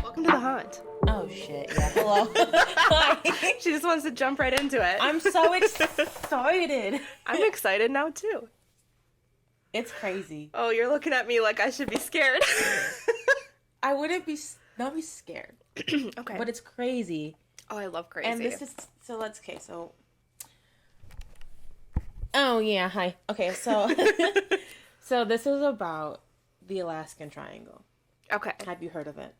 Welcome to the haunt. Oh shit, yeah, hello. Hi. She just wants to jump right into it. I'm so excited. I'm excited now too. It's crazy. Oh, you're looking at me like I should be scared. I wouldn't be, not be scared. Okay. But it's crazy. Oh, I love crazy. And this is, oh yeah, hi. Okay, so, so this is about the Alaskan Triangle. Okay. Have you heard of it?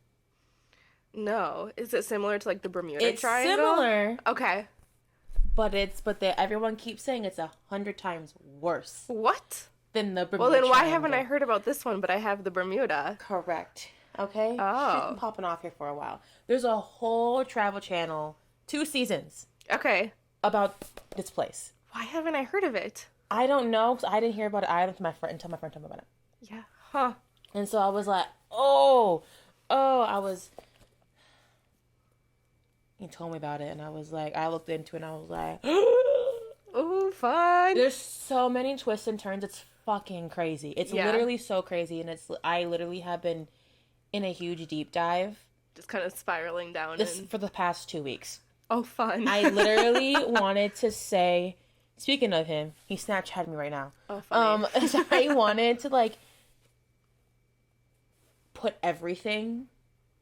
No. Is it similar to like the Bermuda It's Triangle? similar, Okay. but everyone keeps saying it's 100 times worse What? than the Bermuda Well, then why Triangle. haven't I heard about this one, but I have the Bermuda? Correct. Okay? Oh. She's been popping off here for a while. There's a whole travel channel, 2 seasons, Okay. about this place. Why haven't I heard of it? I don't know, because I didn't hear about it either until my friend told me about it. Yeah. Huh. And so I was like, he told me about it, and I was like, I looked into it, and I was like, Oh, fun. there's so many twists and turns, it's fucking crazy. It's Yeah. literally so crazy, and I literally have been in a huge deep dive Just kind of spiraling down. for the past 2 weeks. Oh, fun. I literally wanted to say, speaking of him, he Snapchatted me right now. Oh, funny. So I wanted to like put everything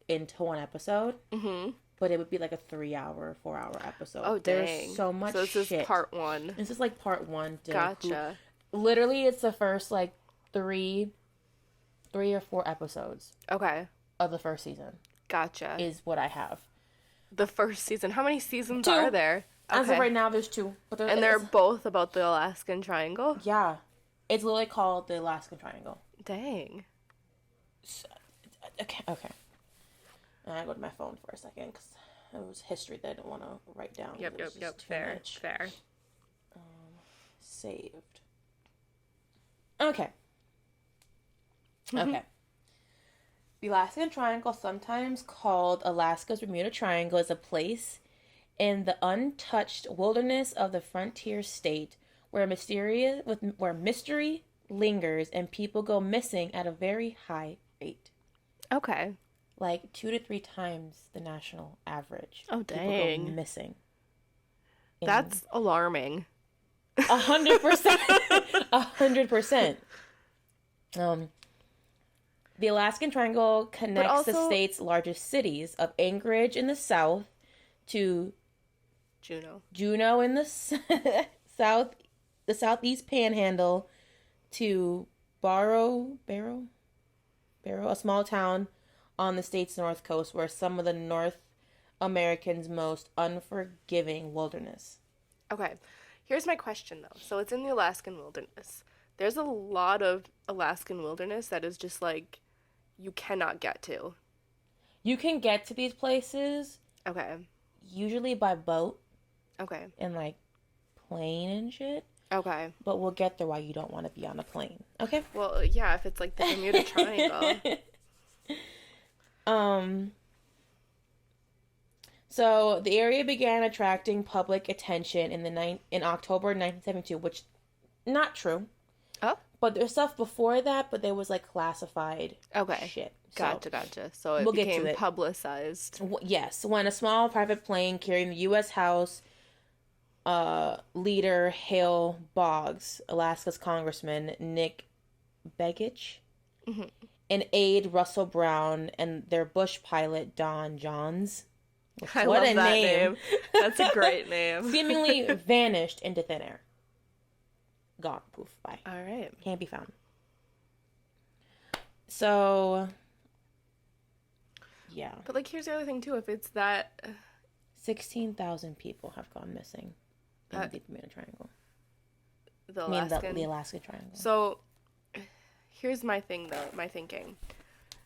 into one episode, but it would be like a 3-hour, 4-hour episode. Oh, dang. There's so much. So this shit. is part 1. This is like part 1. Gotcha. Literally, it's the first like three or 4 episodes Okay. of the first season. Gotcha. Is what I have. The first season. How many seasons 2. are there? As of right now, there's 2. But they're both about the Alaskan Triangle? Yeah. It's literally called the Alaskan Triangle. Dang. So, okay. I go to my phone for a second because it was history that I didn't want to write down. Yep. Fair. Saved. Okay. Okay. The Alaskan Triangle, sometimes called Alaska's Bermuda Triangle, is a place in the untouched wilderness of the frontier state where mystery lingers and people go missing at a very high rate. Okay. Like 2 to 3 times the national average. Oh, People dang. go missing. That's alarming. 100%. 100%. The Alaskan Triangle connects the state's largest cities of Anchorage in the south to Juneau in the southeast panhandle to Barrow, a small town on the state's north coast where some of the North American's most unforgiving wilderness. Okay. Here's my question, though. So it's in the Alaskan wilderness. There's a lot of Alaskan wilderness that is just like you cannot get to. You can get to these places. Okay. Usually by boat. Okay. And like plane and shit. Okay. But we'll get there while you don't want to be on a plane. Okay? Well, yeah, if it's like the Bermuda Triangle. So the area began attracting public attention in October 1972, which not true. Oh. But there's stuff before that, but there was like classified shit. Gotcha. So it we'll became get to it. Publicized. Yes, when a small private plane carrying the U.S. House leader Hale Boggs, Alaska's Congressman Nick Begich, and aide Russell Brown, and their Bush pilot Don Johns. I love that name. That's a great name. Seemingly vanished into thin air. Gone. Poof. Bye. All right. Can't be found. So, yeah. But like, here's the other thing too. If it's that 16,000 people have gone missing in the Bermuda Triangle. The Alaskan? The Alaskan Triangle. So, here's my thing though. My thinking.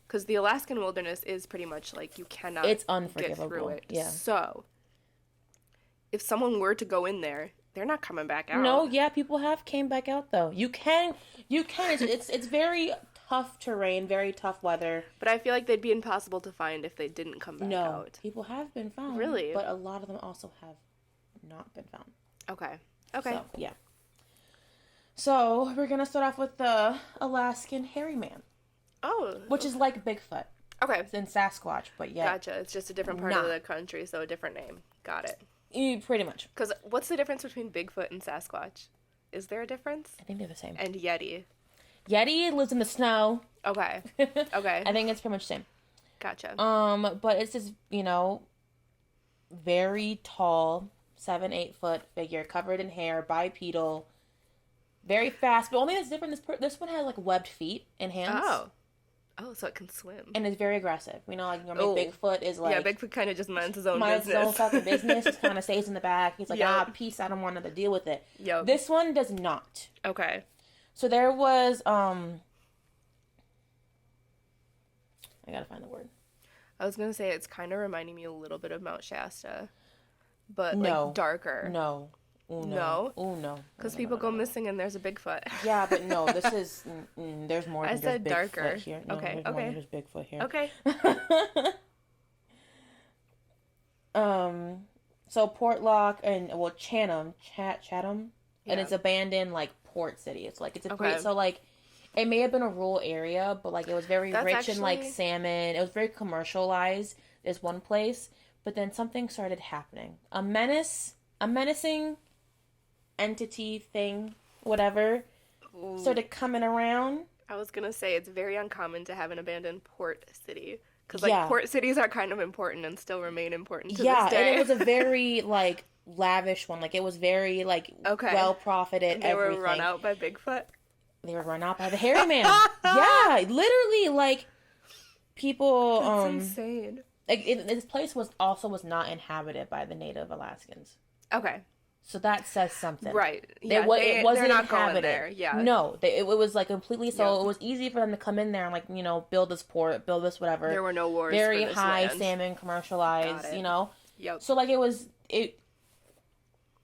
Because the Alaskan wilderness is pretty much like you cannot it's unforgivable. get through it. Yeah. So, if someone were to go in there, they're not coming back out. No, yeah, people have came back out though. You can. It's very tough terrain, very tough weather. But I feel like they'd be impossible to find if they didn't come back No, out. people have been found. Really? But a lot of them also have not been found. Okay. Okay. So, yeah. So, we're going to start off with the Alaskan hairy man. Oh. Which is like Bigfoot. Okay. It's in Sasquatch, but yeah. Gotcha. It's just a different part of the country, so a different name. Got it. Pretty much. Because what's the difference between Bigfoot and Sasquatch? Is there a difference? I think they're the same. And Yeti. Yeti lives in the snow. Okay. Okay. I think it's pretty much the same. Gotcha. But it's this, very tall, 7-8 foot figure, covered in hair, bipedal, very fast. But only that's different. This one has like webbed feet and hands. Oh, so it can swim. And it's very aggressive. Normally Bigfoot is like... Yeah, Bigfoot kind of just minds his own business. business. Minds his own fucking business. Just kind of stays in the back. He's like, peace, I don't want to deal with it. Yep. This one does not. Okay. So there was, I gotta find the word. I was gonna say it's kind of reminding me a little bit of Mount Shasta, but no. like darker. No. Ooh, no. No? Oh, no. Because people go missing and there's a Bigfoot. Yeah, but no, this is, there's more than I said just darker. Bigfoot here. No, Okay, there's more than just Bigfoot here. Okay. So Portlock and, Chatham, Yeah. and it's abandoned, like, port city. It's like, it's a Okay. so, like, it may have been a rural area, but, like, it was very rich in, like, actually- salmon. It was very commercialized, this one place. But then something started happening. A menacing entity thing, whatever, started coming around. I was gonna say it's very uncommon to have an abandoned port city. Because, like, port cities are kind of important and still remain important to this day. And it was a very, like, lavish one. Like, it was very, like, well-profited, and they everything. were run out by Bigfoot? They were run out by the hairy man. Yeah, literally, like, people, That's insane. Like, this place was not inhabited by the native Alaskans. Okay. So that says something. Right. Yeah, it wasn't they're not inhabited. going there. Yeah. No, it was like completely, so it was easy for them to come in there and like, build this port, build this whatever. There were no wars very for this high land. salmon commercialized, Yep. So like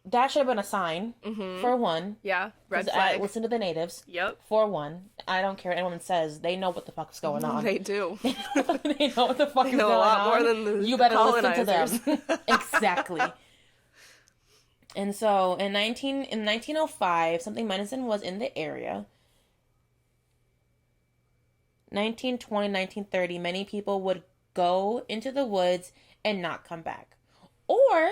that should have been a sign, for one. Yeah, red 'cause flag. I listen to the natives. Yep. For one. I don't care what anyone says. They know what the fuck is going on. They do. They know what the fuck is know going a lot on. more than the You better colonizers. listen to them. Exactly. And so in 1905, something menacing was in the area. 1920, 1930, many people would go into the woods and not come back. Or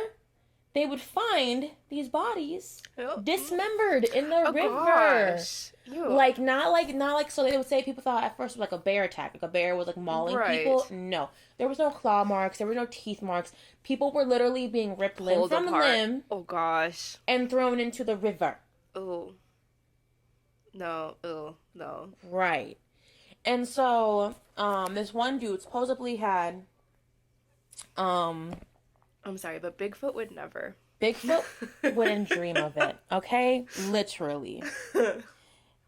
they would find these bodies dismembered in the river. Gosh. Ew. Like not like so they would say people thought at first it was like a bear attack, like a bear was like mauling people. No. There was no claw marks, there were no teeth marks. People were literally being ripped limb Pulled from apart. limb. Oh gosh. And thrown into the river. Oh. No. Oh no. Right. And so, this one dude supposedly had I'm sorry, but Bigfoot would never. Bigfoot wouldn't dream of it. Okay? Literally.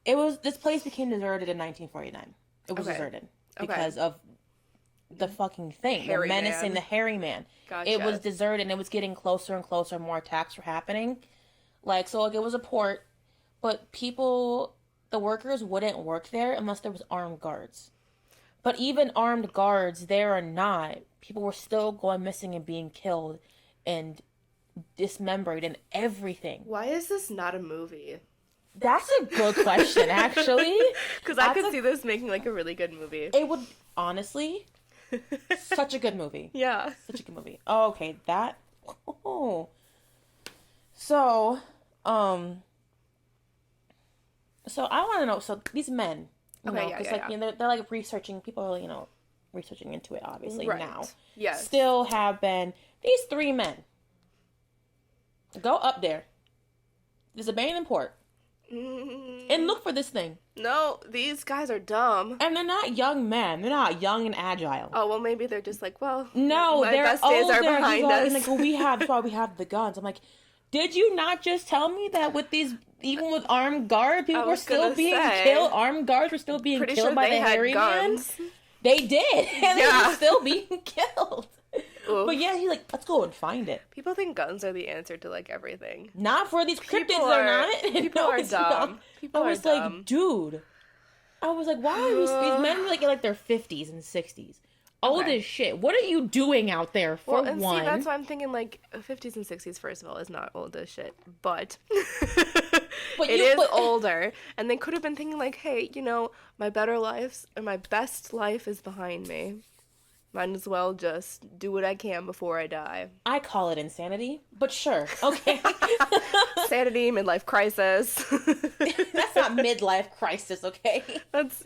This place became deserted in 1949. It was deserted because of the fucking thing. Hairy the menacing, man. the hairy man. Gotcha. It was deserted and it was getting closer and closer. More attacks were happening. Like, so like it was a port, but the workers wouldn't work there unless there was armed guards. But even armed guards, there or not, people were still going missing and being killed and dismembered and everything. Why is this not a movie? That's a good question, actually. Because I could see this making like a really good movie. It would, honestly, such a good movie. Yeah. Such a good movie. Oh, okay, that. Oh. So I want to know. So these men, they're like researching. People are researching into it. Obviously now, yes, still have been these 3 men. Go up there. There's a abandoned port. And look for this thing. No, these guys are dumb. And they're not young men. They're not young and agile. Oh, well, maybe they're just like, well, no, my they're best older. days are behind us. And like, well, that's why we have the guns. I'm like, did you not just tell me that with these, even with armed guards, people were still being killed? Armed guards were still being killed by the hairy man? They did. And they were still being killed. Oof. But yeah, he's like, let's go and find it. People think guns are the answer to like everything. Not for these cryptids, they're not. People are dumb. People I was like, dude. I was like, why are these men are like in like their 50s and 60s? Old Okay. as shit. What are you doing out there, for Well, and see, one? that's why I'm thinking like 50s and 60s, first of all, is not old as shit. But But it you, is but older. And they could have been thinking, like, hey, my better life or my best life is behind me. Might as well just do what I can before I die. I call it insanity, but sure. Okay. Sanity, midlife crisis. That's not midlife crisis, okay? That's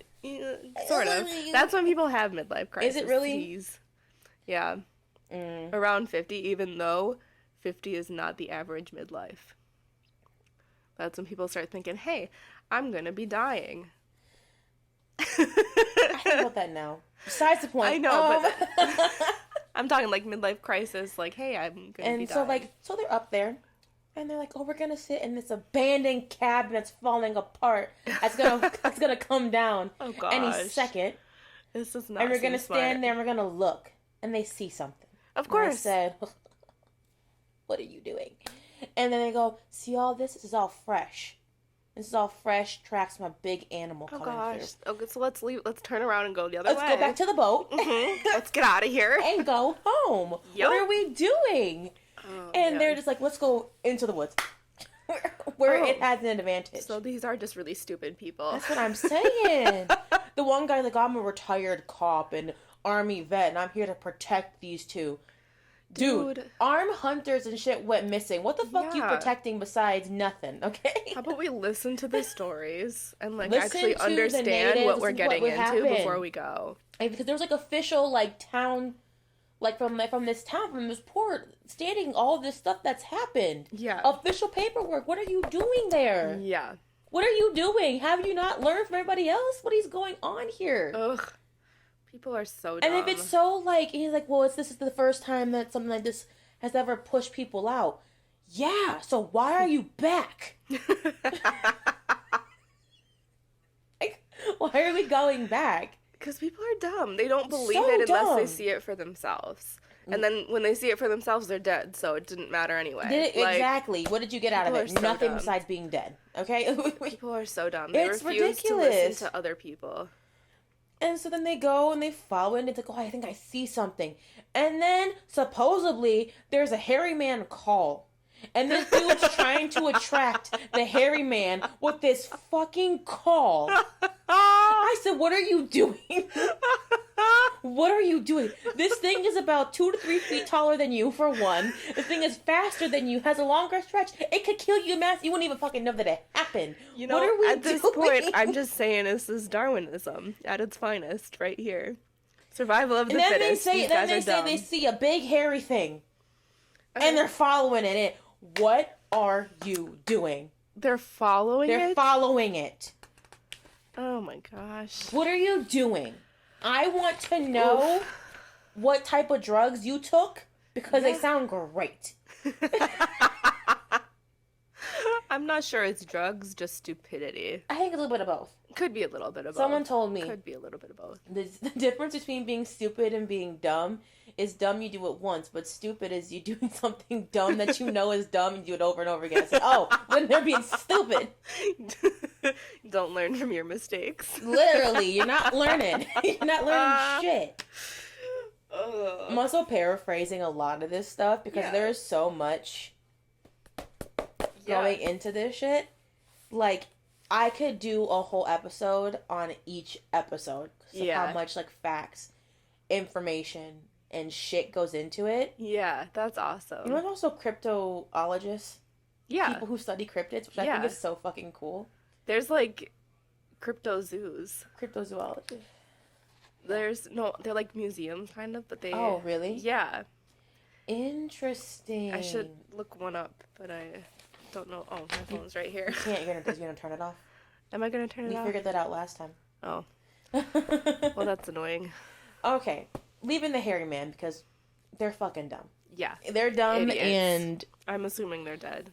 sort of. That's when people have midlife crisis. Is it really? Yeah. Around 50, even though 50 is not the average midlife. That's when people start thinking, hey, I'm going to be dying. I think about that now. Besides the point. I know, but I'm talking like midlife crisis, like, hey, I'm going to be dying. And so they're up there, and they're like, oh, we're going to sit in this abandoned cabin that's falling apart. That's gonna come down any second. This is not. And we're going to stand there and we're going to look. And they see something. Of course. And I said, what are you doing? And then they go, see all this? This is all fresh. This is all fresh tracks from a big animal coming through. Okay, so let's leave. Let's turn around and go the other way. Let's go back to the boat. Let's get out of here. And go home. Yep. What are we doing? And they're just like, let's go into the woods. where it has an advantage. So these are just really stupid people. That's what I'm saying. The one guy's like, I'm a retired cop and Army vet, and I'm here to protect these two. Dude, armed hunters and shit went missing. What the fuck you protecting besides nothing, okay? How about we listen to the stories and like Listen actually to understand what we're getting into before we go? Because there was like official like town, like from this town, from this port, stating all this stuff that's happened. Yeah. Official paperwork. What are you doing there? Yeah. What are you doing? Have you not learned from everybody else? What is going on here? Ugh. People are so dumb. And if it's so like, he's like, well, this is the first time that something like this has ever pushed people out. Yeah, so why are you back? Like, why are we going back? Because people are dumb. They don't believe So it unless dumb. they see it for themselves. And then when they see it for themselves, they're dead. So it didn't matter anyway. Exactly. What did you get out of it? so Nothing dumb. besides being dead. Okay? People are so dumb. They It's refuse ridiculous. to listen to other people. And so then they go and they follow it and it's like, oh, I think I see something. And then, supposedly, there's a hairy man call. And this dude's trying to attract the hairy man with this fucking call. I said, what are you doing? What are you doing? This thing is about 2 to 3 feet taller than you, for one. The thing is faster than you, has a longer stretch. It could kill you, man. You wouldn't even fucking know that it happened. You know, what are we at this doing? point, I'm just saying this is Darwinism at its finest right here. Survival of the fittest. These guys are dumb. They see a big hairy thing. Okay. And they're following it. What are you doing? They're following it? They're following it. Oh my gosh. What are you doing? I want to know what type of drugs you took because they sound great. I'm not sure it's drugs, just stupidity. I think a little bit of both. Could be a little bit of both. Someone told me. Could be a little bit of both. The difference between being stupid and being dumb is dumb you do it once, but stupid is you doing something dumb that you know is dumb and do it over and over again. It's like, oh, when they're being stupid. Don't learn from your mistakes. Literally, you're not learning. You're not learning shit. I'm also paraphrasing a lot of this stuff because there is so much going into this shit. Like, I could do a whole episode on each episode because of how much, like, facts, information, and shit goes into it. Yeah, that's awesome. You know, I'm also cryptologists. Yeah. People who study cryptids, which I think is so fucking cool. There's, like, crypto zoos. Cryptozoology. They're like museums, kind of, but they... Oh, really? Yeah. Interesting. I should look one up, but I don't know. Oh, my phone's right here. You can't, you're gonna turn it off? Am I gonna turn it off? We figured that out last time. Oh. Well, that's annoying. Okay. Leaving the hairy man because they're fucking dumb. Yeah. They're dumb Idiots. and... I'm assuming they're dead.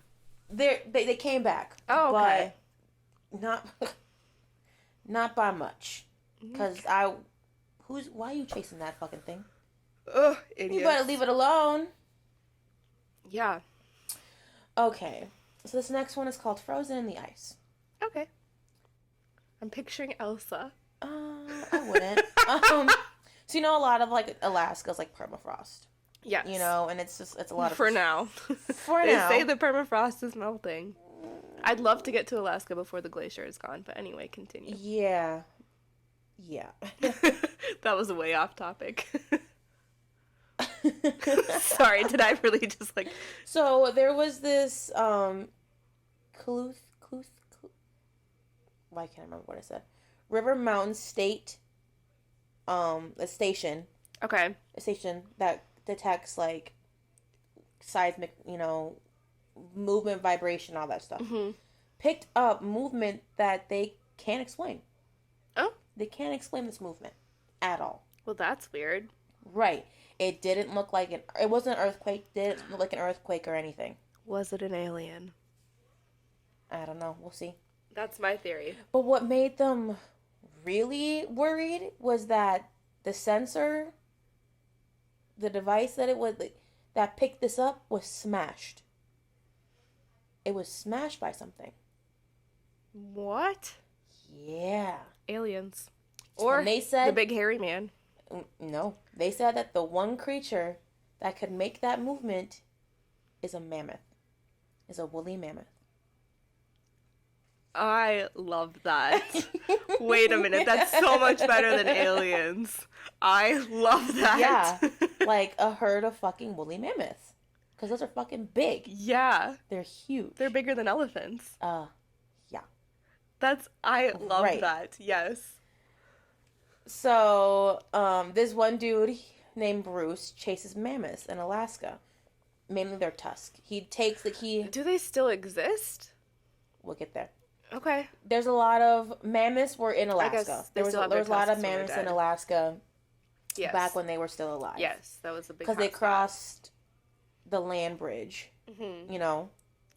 They came back. Oh, okay. But not by much. Because why are you chasing that fucking thing? Ugh, idiots. You better leave it alone. Yeah. Okay. So this next one is called Frozen in the Ice. Okay. I'm picturing Elsa. I wouldn't. So a lot of like Alaska's like permafrost. Yes. And it's a lot of For now. For They now. say the permafrost is melting. I'd love to get to Alaska before the glacier is gone, but anyway, continue. Yeah. That was way off topic. Sorry, did I really just like... So there was this I can't remember what I said. River Mountain State a station. Okay. A station that detects like seismic, movement, vibration, all that stuff. Mm-hmm. Picked up movement that they can't explain. Oh? They can't explain this movement at all. Well, that's weird. Right. It didn't look like it wasn't an earthquake. Didn't look like an earthquake or anything. Was it an alien? I don't know. We'll see. That's my theory. But what made them really worried was that the sensor, the device that picked this up was smashed. It was smashed by something. What? Yeah. Aliens. Or and they said, the big hairy man. No. They said that the one creature that could make that movement is a mammoth. Is a woolly mammoth. I love that. Wait a minute. That's so much better than aliens. I love that. Yeah. Like a herd of fucking woolly mammoths. Because those are fucking big. Yeah. They're huge. They're bigger than elephants. Yeah. I love that. Yes. So, this one dude named Bruce chases mammoths in Alaska. Mainly their tusk. He takes the key. Do they still exist? We'll get there. Okay. There's a lot of mammoths were in Alaska. There was a lot of tusks mammoths in Alaska Yes. back when they were still alive. Yes, that was a big Because they hotspot. crossed the land bridge. Mm-hmm.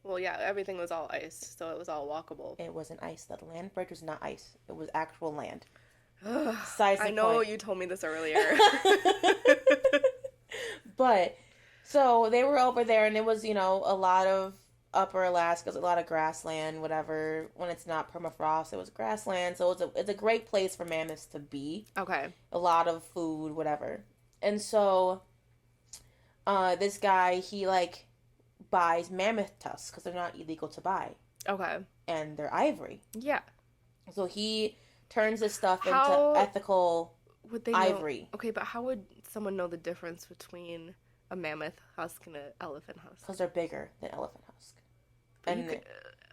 Well, yeah, everything was all ice, so it was all walkable. It wasn't ice. The land bridge was not ice. It was actual land. I know you told me this earlier. But, so they were over there, and it was, a lot of upper Alaska, a lot of grassland, whatever. When it's not permafrost, it was grassland. So it's a great place for mammoths to be. Okay. A lot of food, whatever. And so, this guy, he, buys mammoth tusks, because they're not illegal to buy. Okay. And they're ivory. Yeah. So he turns this stuff into ethical would they ivory. Know? Okay, but how would someone know the difference between a mammoth husk and an elephant husk? Because they're bigger than elephant husk.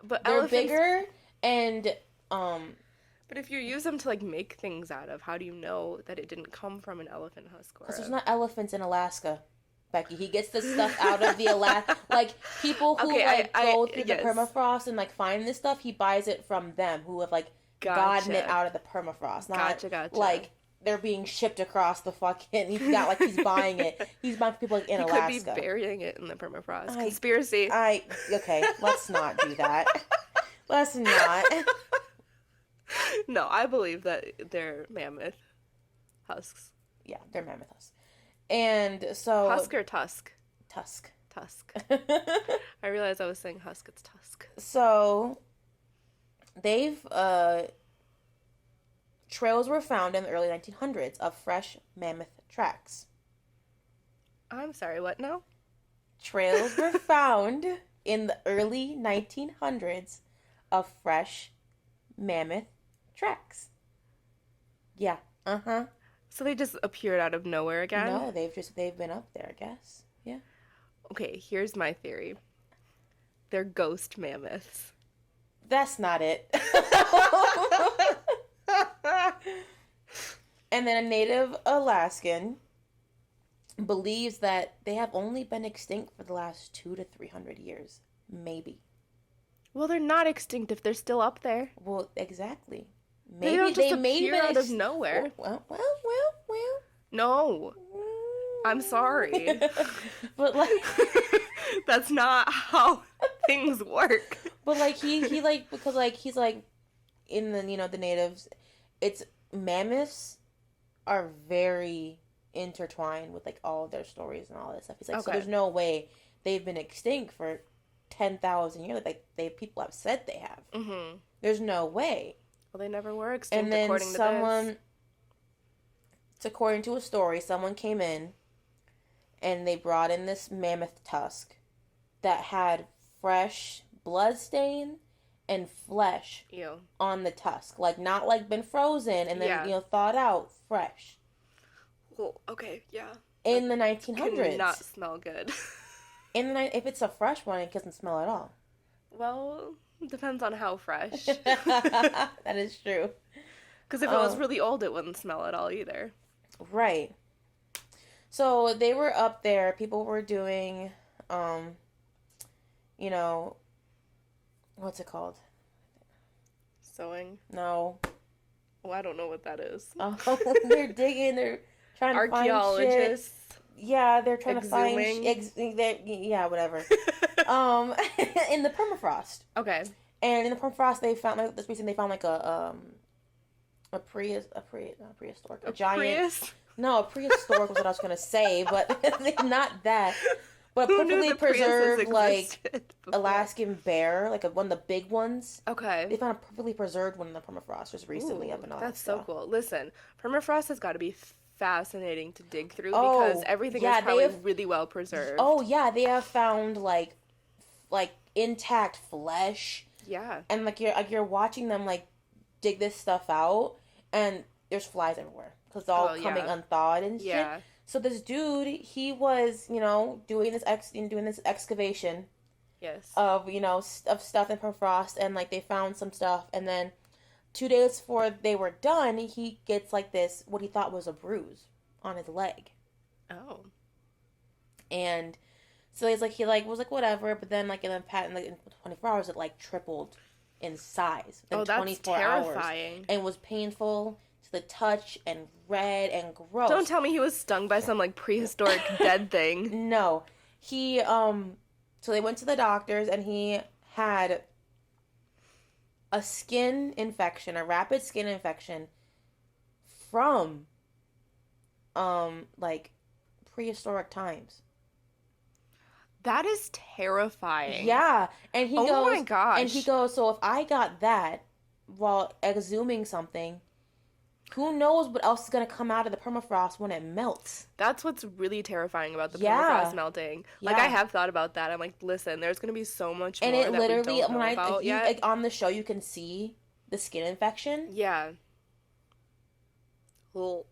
But they're bigger and But if you use them to make things out of, how do you know that it didn't come from an elephant husk? Because there's not elephants in Alaska, Becky. He gets this stuff out of the people who go through the permafrost and find this stuff. He buys it from them who have gotten it out of the permafrost. Not gotcha. They're being shipped across the fucking. He's not he's buying it. He's buying people in Alaska. He could be burying it in the permafrost. Conspiracy. Okay. Let's not do that. Let's not. No, I believe that they're mammoth husks. Yeah, they're mammoth husks. And so... Husk or tusk? Tusk. I realized I was saying husk, it's tusk. So, they've... trails were found in the early 1900s of fresh mammoth tracks. I'm sorry, what now? Trails were found in the early 1900s of fresh mammoth tracks. Yeah. Uh-huh. So they just appeared out of nowhere again? No, they've been up there, I guess. Yeah. Okay, here's my theory. They're ghost mammoths. That's not it. And then a native Alaskan believes that they have only been extinct for the last 200 to 300 years. Maybe. Well, they're not extinct if they're still up there. Well, exactly. Maybe they don't just appear out of nowhere. Well. No. I'm sorry. But that's not how things work. But he because he's in the the natives, it's mammoths are very intertwined with all their stories and all this stuff. He's so there's no way they've been extinct for 10,000 years. People have said they have. Mm-hmm. There's no way. Well, they never were extinct, And then according to this. according to a story, someone came in and they brought in this mammoth tusk that had fresh blood stain and flesh Ew. on the tusk. Like, not like been frozen and then, Yeah. thawed out, fresh. Well, okay, yeah. In the 1900s. Cannot smell good. If it's a fresh one, it doesn't smell at all. Well, depends on how fresh. That is true. Because if it was really old, it wouldn't smell at all either. Right. So they were up there. People were doing, what's it called? Sewing? No. Oh, I don't know what that is. They're digging. They're trying to find shit. Archaeologists. Yeah, they're trying Exhuming. to find whatever. In the permafrost. Okay. And in the permafrost, they found this recently. They found like a prehistoric, a giant. Prius? No, a prehistoric was what I was gonna say, but not that. But Who knew perfectly the Priuses preserved, like existed before? Alaskan bear, like one of the big ones. Okay. They found a perfectly preserved one in the permafrost just recently up in Alaska. That's so cool. Listen, permafrost has got to be fascinating to dig through Oh, because everything yeah, is probably really well preserved. Oh yeah, they have found like intact flesh. Yeah. And like you're watching them like dig this stuff out, and there's flies everywhere because it's all coming unthawed and shit. Yeah. So this dude, he was doing this excavation. Yes. Of of stuff in permafrost, and like they found some stuff, and then 2 days before they were done, he gets like this what he thought was a bruise on his leg. Oh. And so he was like whatever, but then like in 24 hours it like tripled in size within that's 24 terrifying. hours, and was painful to the touch and red and gross. Don't tell me he was stung by some like prehistoric dead thing. No, he so they went to the doctors, and he had a skin infection, a rapid skin infection from like prehistoric times. That is terrifying. Yeah, and he goes, oh my gosh. And he goes, so if I got that while exhuming something, who knows what else is going to come out of the permafrost when it melts? That's what's really terrifying about the permafrost melting. Like, I have thought about that. I'm like, listen, there's going to be so much more that we don't know about yet. Like, on the show, you can see the skin infection. Yeah. Well,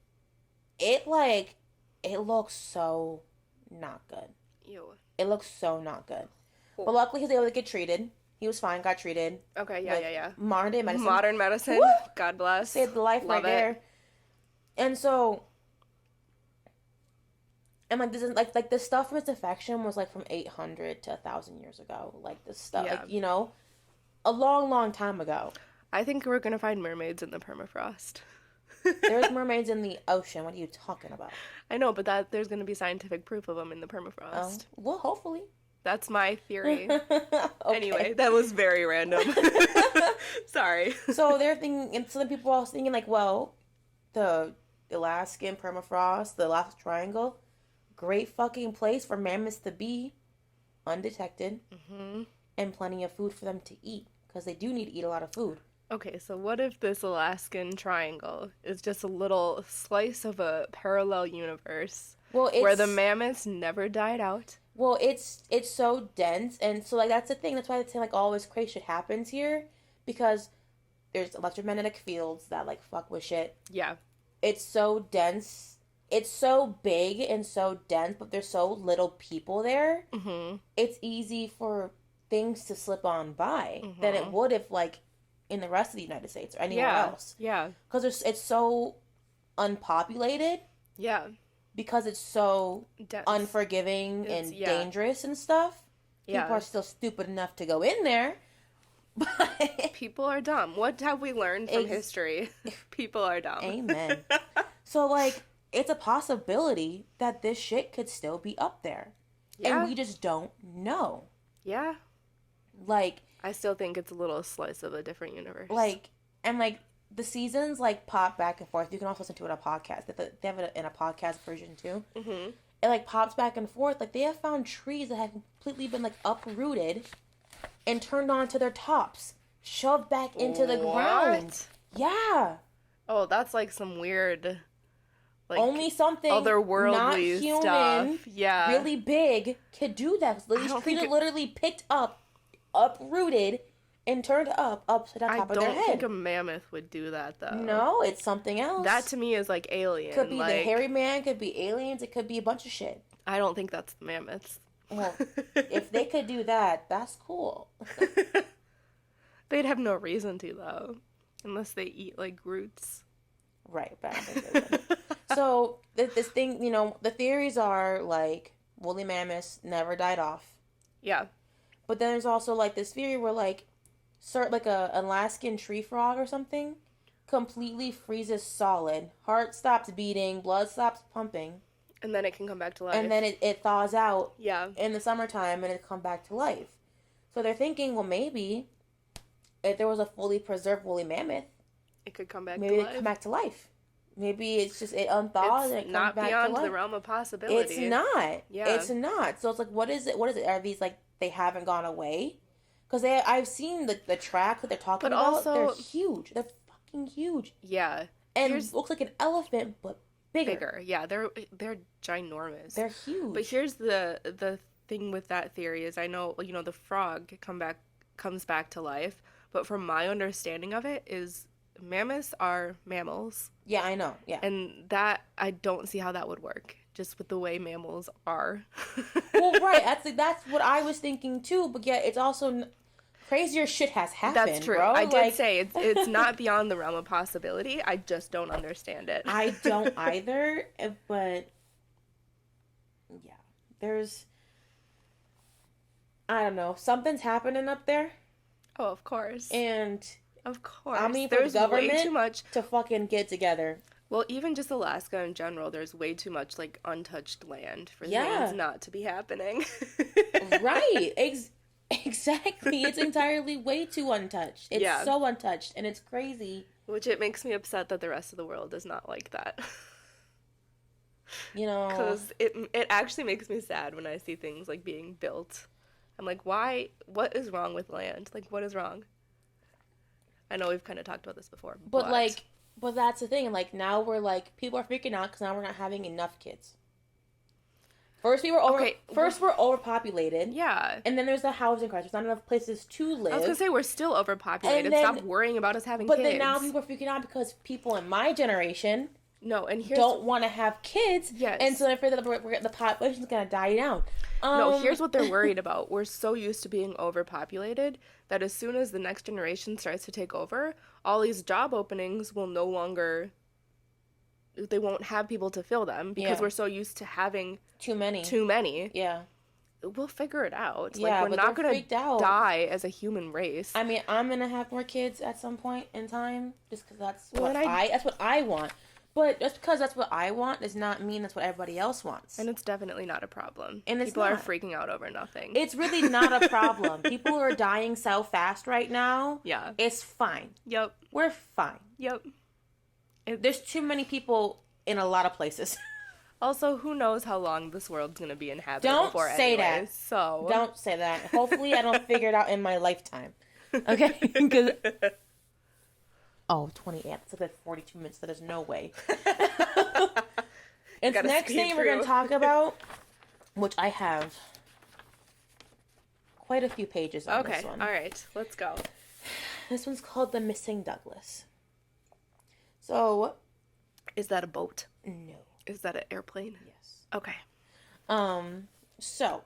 it looks so not good. Ew. It looks so not good. Cool. But luckily, he was able to get treated. He was fine, got treated. Okay, yeah. Modern day medicine. Modern medicine. Woo! God bless. Saved the life right there. And so, and like this is like the stuff from its infection was like from 800 to 1,000 years ago. Like this stuff, a long time ago. I think we're gonna find mermaids in the permafrost. There's mermaids in the ocean. What are you talking about? I know, but there's gonna be scientific proof of them in the permafrost. Well, hopefully. That's my theory. Okay. Anyway, that was very random. Sorry. So they're thinking, and so then people are also thinking like, well, the Alaskan permafrost, the Alaskan Triangle, great fucking place for mammoths to be, undetected, and plenty of food for them to eat, because they do need to eat a lot of food. Okay, so what if this Alaskan Triangle is just a little slice of a parallel universe where the mammoths never died out? Well, it's so dense, and so like that's the thing. That's why they say like all this crazy shit happens here, because there's electromagnetic fields that like fuck with shit. Yeah. It's so dense. It's so big and so dense, but there's so little people there. Mm-hmm. It's easy for things to slip on by than it would if like in the rest of the United States or anywhere else. Yeah. Because it's so unpopulated. Yeah. Because it's so dense, unforgiving, and dangerous and stuff. Yeah. People are still stupid enough to go in there. But people are dumb. What have we learned from history? People are dumb. Amen. So, like, it's a possibility that this shit could still be up there. Yeah. And we just don't know. Yeah. Like, I still think it's a little slice of a different universe. Like, and like, the seasons, like, pop back and forth. You can also listen to it on a podcast. They have it in a podcast version, too. Mm-hmm. It, like, pops back and forth. Like, they have found trees that have completely been, like, uprooted and turned onto their tops. Shoved back into the ground. Yeah. Oh, that's like some weird, like Only something not otherworldly human, stuff. Yeah. really big, could do that. I These don't trees think are literally picked up, uprooted, and turned up upside on I top of their don't think head. a mammoth would do that though. No, it's something That else. to me is like Could alien. be the Like hairy man, could be aliens, it could be a bunch of shit. I don't think that's the mammoths. Well, if they could do that, that's cool. They'd have no reason to though, unless they eat like roots. Right, but I don't think they would. So, this thing, the theories are like woolly mammoths never died off. Yeah. But then there's also like this theory where like like a Alaskan tree frog or something completely freezes solid. Heart stops beating, blood stops pumping, And then it can come back to life. and then it thaws out yeah. in the summertime and it come back to life. So they're thinking, well, maybe if there was a fully preserved woolly mammoth, It could come back maybe to it life. come back to life. Maybe it's just it unthaws and it It's comes not back to beyond life. the realm of possibility. It's not. Yeah. It's not. So it's like, what is it? What is it? Are these like they haven't gone away? Because I've seen the track that they're talking But about. also- They're huge. They're fucking huge. Yeah. And Here's- looks like an elephant, but bigger. Bigger. Yeah, they're ginormous. They're huge. But here's the thing with that theory is I know, the frog comes back to life, but from my understanding of it is mammoths are mammals, Yeah, I know. Yeah. and that I don't see how that would work just with the way mammals are. Well, right. That's what I was thinking too. But yeah, it's also crazier shit has happened. That's true. Bro. I did Like, say it's not beyond the realm of possibility. I just don't understand it. I don't either. But yeah, there's. I don't know. Something's happening up there, Oh, of course. and Of course. I mean, for there's the government way too much. to fucking get together. Well, even just Alaska in general, there's way too much like untouched land for Yeah. things not to be happening. Right. Exactly. It's entirely way too untouched. It's Yeah. so untouched, and it's crazy. Which it makes me upset that the rest of the world is not like that. You know. Because it actually makes me sad when I see things like being built. I'm like, why? What is wrong with land? Like, what is wrong? I know we've kind of talked about this before. But that's the thing. Like, now we're like, people are freaking out because now we're not having enough kids. First, we're overpopulated. Yeah. And then there's the housing crisis. There's not enough places to live. I was going to say, we're still overpopulated. And then- Stop worrying about us having But kids. then now people are freaking out because people in my generation No, and here's... don't want to have kids. Yes. And so they're afraid that the population's going to die down. No, here's what they're worried about. We're so used to being overpopulated that as soon as the next generation starts to take over, all these job openings will no longer... They won't have people to fill them because Yeah. we're so used to having Too many. too many. Yeah. We'll figure it out. Yeah, Like, we're but not they're going freaked to out. die as a human race. I mean, I'm going to have more kids at some point in time just because that's Well, what and that's what I want. But just because that's what I want does not mean that's what everybody else wants. And it's definitely not a problem. And it's People are not. freaking out over nothing. It's really not a problem. People are dying so fast right now. Yeah. It's fine. Yep. We're fine. Yep. There's too many people in a lot of places. Also, who knows how long this world's going to be inhabited Don't for say anyway, that. So. Don't say that. Hopefully I don't figure it out in my lifetime. Okay? 'Cause- 28. It's like 42 minutes. So there's no way. It's Gotta next speed thing we're going through. to talk about, which I have quite a few pages on Okay. this one. All right. Let's go. This one's called The Missing Douglas. So, Is that a boat? no. Is that an airplane? Yes. Okay. So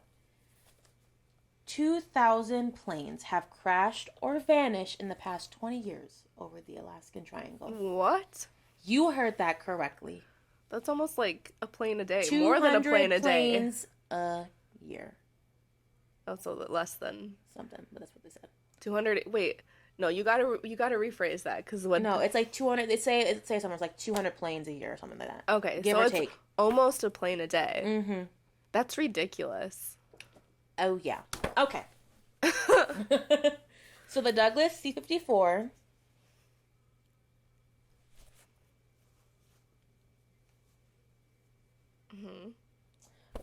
2,000 planes have crashed or vanished in the past 20 years over the Alaskan Triangle. What? You heard that correctly. That's almost like a plane a day. More than a 200 plane a day. planes a year. Also less than Something, but that's what they said. 200. Wait. No, you gotta rephrase that because what? No, it's like 200. They say something. It's like 200 planes a year or something like that. Okay, Give so or it's take. almost a plane a day. Mm-hmm. That's ridiculous. Oh, yeah. Okay. So the Douglas C-54... Mm-hmm.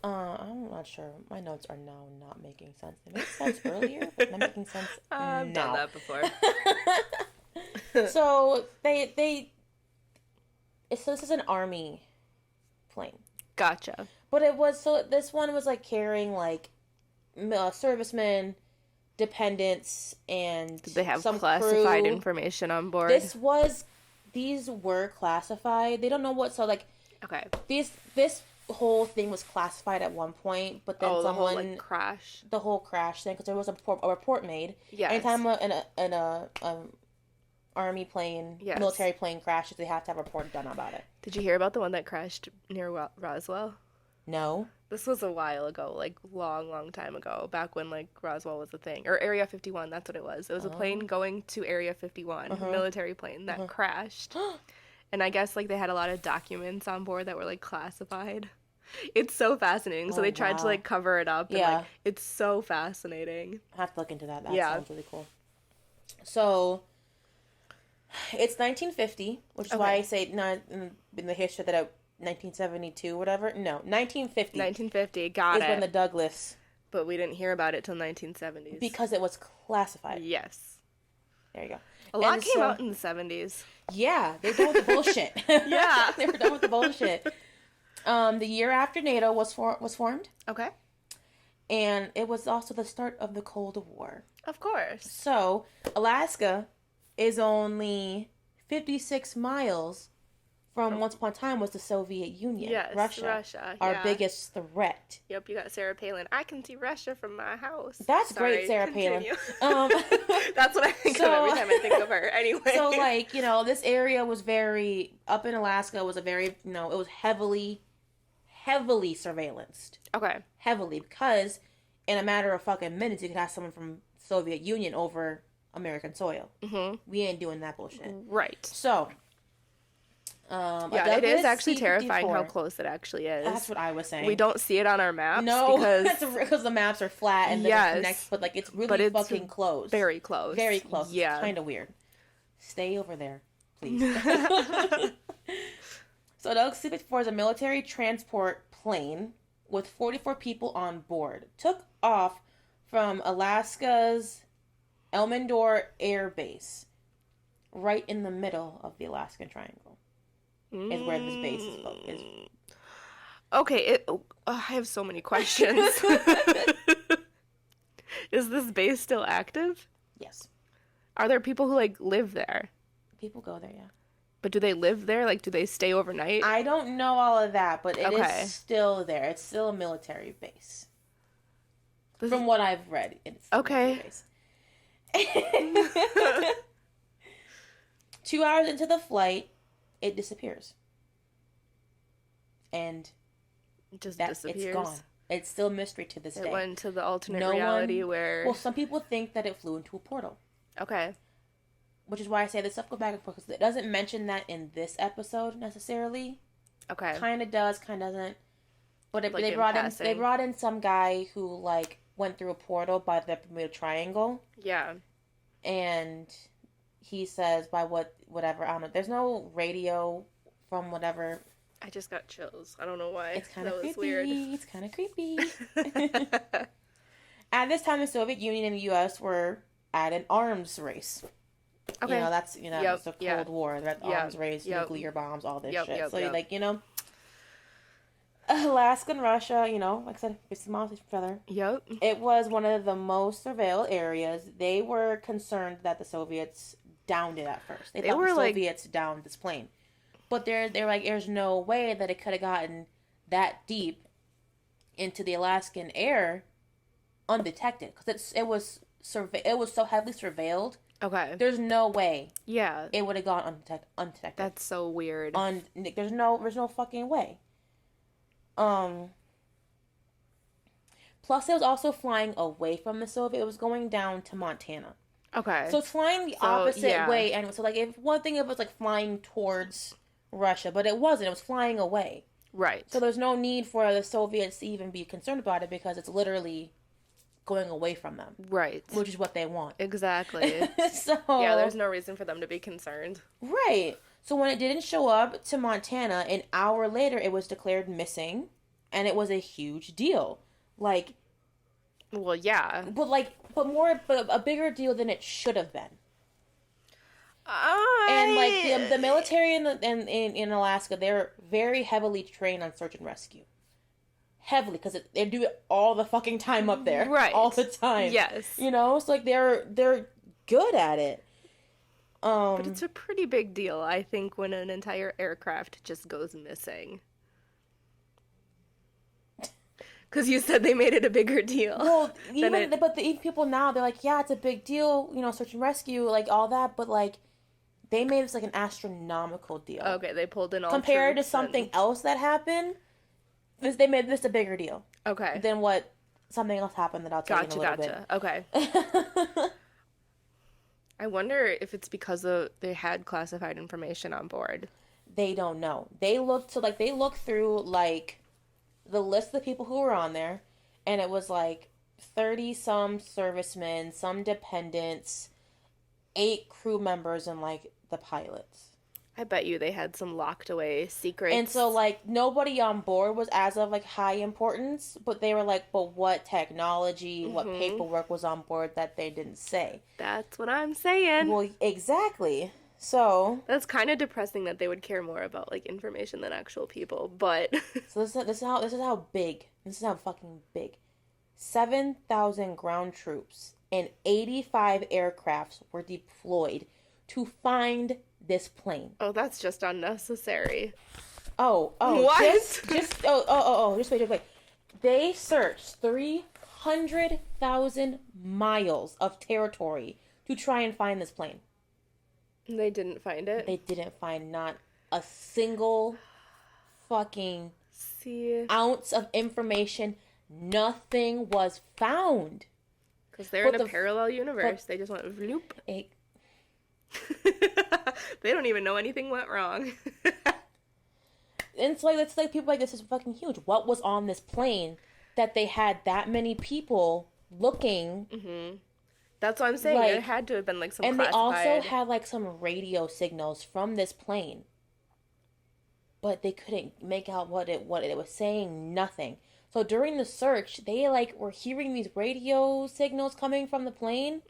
I'm not sure. My notes are now not making sense. They made sense earlier, but not making sense I've now. done that before. So so this is an army plane. Gotcha. But this one was like carrying like servicemen, dependents, and Did they have some classified crew. information on board? These were classified. They don't know what, so like Okay. this whole thing was classified at one point, but then The whole, someone crash. the whole crash thing, because there was a report made. Yes. Anytime an army plane, Yes. military plane crashes, they have to have a report done about it. Did you hear about the one that crashed near Roswell? No. This was a while ago, like long time ago, back when like Roswell was a thing, or Area 51. That's what it was. It was a plane going to Area 51, a military plane that crashed. And I guess like they had a lot of documents on board that were like classified. It's so fascinating. So they tried to wow. like cover it up. And, Yeah. like, it's so fascinating. I have to look into that. That Yeah. sounds really cool. So, it's 1950, which is why I say not in the history that 1972, whatever. No, 1950. 1950, got is it. when the Douglas, But we didn't hear about it till 1970s. because it was classified. Yes. There you go. A lot And came so- out in the 70s. Yeah, they're done with the bullshit. Yeah. They were done with the bullshit. The year after NATO was formed, Okay. and it was also the start of the Cold War. Of course. So, Alaska is only 56 miles from once upon a time was the Soviet Union. Yes, Russia, our yeah. biggest threat. Yep, you got Sarah Palin. I can see Russia from my house. That's Sorry, great, Sarah continue. Palin. That's what I think of every time I think of her. Anyway. So, like, this area was up in Alaska was a very, it was heavily surveillanced. Okay. Heavily, because in a matter of fucking minutes, you could have someone from Soviet Union over American soil. Mm-hmm. We ain't doing that bullshit. Right. So, yeah, it is actually terrifying how C-54. close it actually is. That's what I was saying. We don't see it on our maps No, because because the maps are flat and then Yes. it connects, but like it's really But it's fucking close. very close. Very close. Yeah. Kind of weird. Stay over there, please. So the C-54 is a military transport plane with 44 people on board. Took off from Alaska's Elmendor Air Base, right in the middle of the Alaskan Triangle. Is where this base is. Okay, I have so many questions. Is this base still active? Yes. Are there people who like live there? People go there, yeah. But do they live there? Like, do they stay overnight? I don't know all of that, but it Okay. is still there. It's still a military base. This From what I've read, it's a Okay. military base. 2 hours into the flight, it disappears. And It just that disappears. it's gone. It's still a mystery to this It day. went to the alternate No reality one- where. Well, some people think that it flew into a portal. Okay. Which is why I say this stuff go back and forth, because it doesn't mention that in this episode necessarily. Okay. Kind of does, kind of doesn't. But Like they in brought passing. they brought in some guy who like went through a portal by the Bermuda Triangle, Yeah. and he says by whatever, I don't know. There's no radio from whatever. I just got chills. I don't know why. It's kind of That was creepy. weird. It's kind of creepy. At this time, the Soviet Union and the U.S. were at an arms race. Okay. That's Yep, it's the Cold yeah. War. They're at Yep, arms race, yep. nuclear bombs, all this Yep, shit. yep, So yep. like Alaska and Russia, like I said, 50 miles from each other. Yep. It was one of the most surveilled areas. They were concerned that the Soviets downed it at first. They thought were the like- Soviets downed this plane. But they're like, there's no way that it could have gotten that deep into the Alaskan air undetected, because it was so heavily surveilled. Okay. There's no way Yeah. it would have gone undetected. That's so weird. There's no fucking way. Plus, it was also flying away from the Soviet. It was going down to Montana. Okay. So it's flying the opposite yeah. way. And so, like, if one thing, it was like flying towards Russia, but it wasn't. It was flying away. Right. So there's no need for the Soviets to even be concerned about it, because it's literally going away from them, Right. which is what they want. Exactly. So Yeah, there's no reason for them to be concerned. right. So when it didn't show up to Montana, an hour later, it was declared missing, and it was a huge deal. Like, Well, yeah. but a bigger deal than it should have been. And like I the military in Alaska, they're very heavily trained on search and rescue. Heavily, because they do it all the fucking time up there, Right. all the time. Yes. You know, it's like they're good at it. But it's a pretty big deal, I think, when an entire aircraft just goes missing. Because you said they made it a bigger deal. Well, than even people now, they're like, yeah, it's a big deal, you know, search and rescue, like all that, but like they made this like an astronomical deal. Okay, they pulled in all compared to troops something else that happened. They made this a bigger deal. Okay. Than what something else happened that I'll tell you in a little bit. Okay. I wonder if it's because they had classified information on board. They don't know. They looked through like the list of the people who were on there, and it was like 30 some servicemen, some dependents, 8 crew members, and like the pilots. I bet you they had some locked away secrets. And so, like, nobody on board was as of, like, high importance, but they were like, but what technology, what paperwork was on board that they didn't say? That's what I'm saying. Well, exactly. So... That's kind of depressing that they would care more about, like, information than actual people, but... So this is how big, this is how fucking big. 7,000 ground troops and 85 aircrafts were deployed to find this plane. Oh, that's just unnecessary. Oh, what? Just wait. They searched 300,000 miles of territory to try and find this plane. They didn't find it? They didn't find not a single fucking ounce of information. Nothing was found. Because they're in a parallel universe. They just went vloop. They don't even know anything went wrong. It's like people like, this is fucking huge. What was on this plane that they had that many people looking? Mm-hmm. That's what I'm saying. Like, it had to have been like some. And classified... they also had like some radio signals from this plane, but they couldn't make out what it was saying. Nothing. So during the search, they like were hearing these radio signals coming from the plane,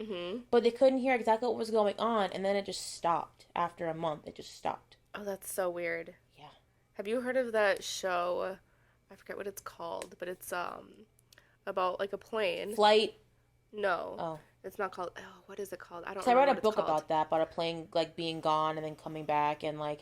but they couldn't hear exactly what was going on, and then it just stopped. After a month, it just stopped. Oh, that's so weird. Yeah. Have you heard of that show? I forget what it's called, but it's about like a plane. Flight? No. Oh. It's not called. Oh, what is it called? I don't. I read a book about that, about a plane like being gone and then coming back, and like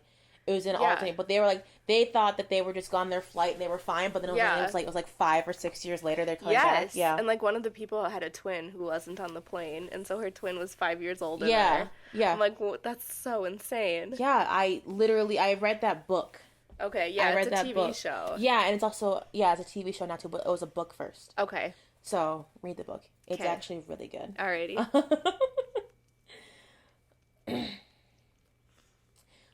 it was an alternate. But they were like, they thought that they were just on their flight and they were fine, but then it was like 5 or 6 years later they're coming back. Yeah. And like one of the people had a twin who wasn't on the plane, and so her twin was 5 years older. Yeah. I'm like, well, that's so insane. Yeah, I read that book. Okay, yeah, I read it's a that TV book. show. Yeah, and it's also it's a TV show now too, but it was a book first. Okay. So read the book. It's actually really good. Alrighty.